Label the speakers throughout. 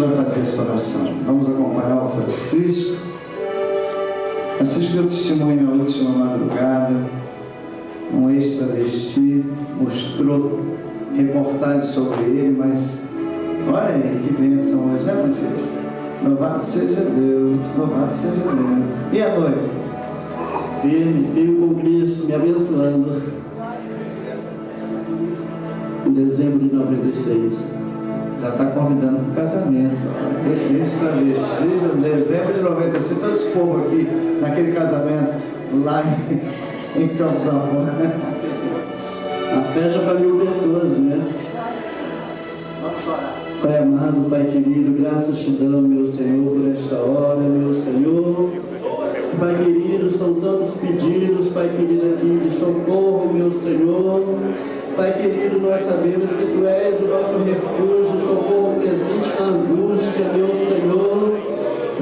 Speaker 1: vai fazer essa oração. Vamos acompanhar o Francisco. Francisco deu testemunho na última madrugada. Um ex-travesti mostrou reportagem sobre ele, mas olha aí que bênção hoje, né, Francisco? Louvado seja Deus, louvado seja Deus. E a noite?
Speaker 2: Firme com Cristo, me abençoando. Em dezembro de 96.
Speaker 1: Já está convidando para o casamento. Ex-travesti, em dezembro de 96. Está esse povo aqui, naquele casamento, lá em Campos Amor.
Speaker 2: A festa para 1000 pessoas, né?
Speaker 1: Vamos orar.
Speaker 2: Pai amado, Pai querido, graças te damos, meu Senhor, por esta hora, meu Senhor. Pai querido, são tantos pedidos, Pai querido, aqui de socorro, meu Senhor. Pai querido, nós sabemos que Tu és o nosso refúgio, socorro presente na angústia, meu Senhor.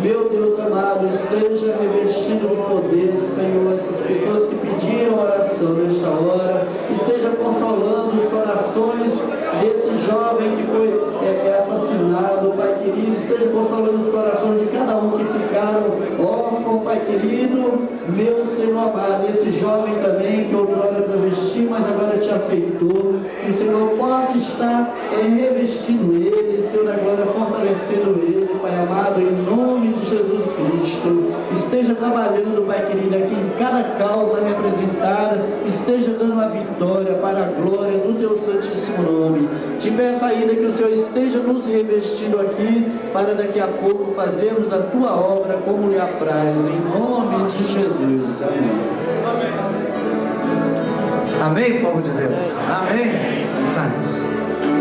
Speaker 2: Meu Deus amado, esteja revestido de poder, Senhor, essas pessoas que pediram oração nesta hora, esteja consolando os corações desse jovem que foi assassinado, Pai querido, esteja consolando os corações de cada um que ficaram órfãos, Pai querido, meu Senhor amado, esse jovem também que outrora travesti, mas agora te aceitou, que o Senhor pode estar revestindo ele, Senhor da glória, fortalecendo ele, Pai amado, em nome de Jesus Cristo. Esteja trabalhando, Pai querido, aqui em cada causa representada, esteja dando a vitória para a glória do Teu santíssimo nome. Te peço ainda que o Senhor esteja nos revestindo aqui, para daqui a pouco fazermos a Tua obra como lhe apraz, em nome de Jesus. Amém.
Speaker 1: Amém, povo de Deus. Amém. Vamos.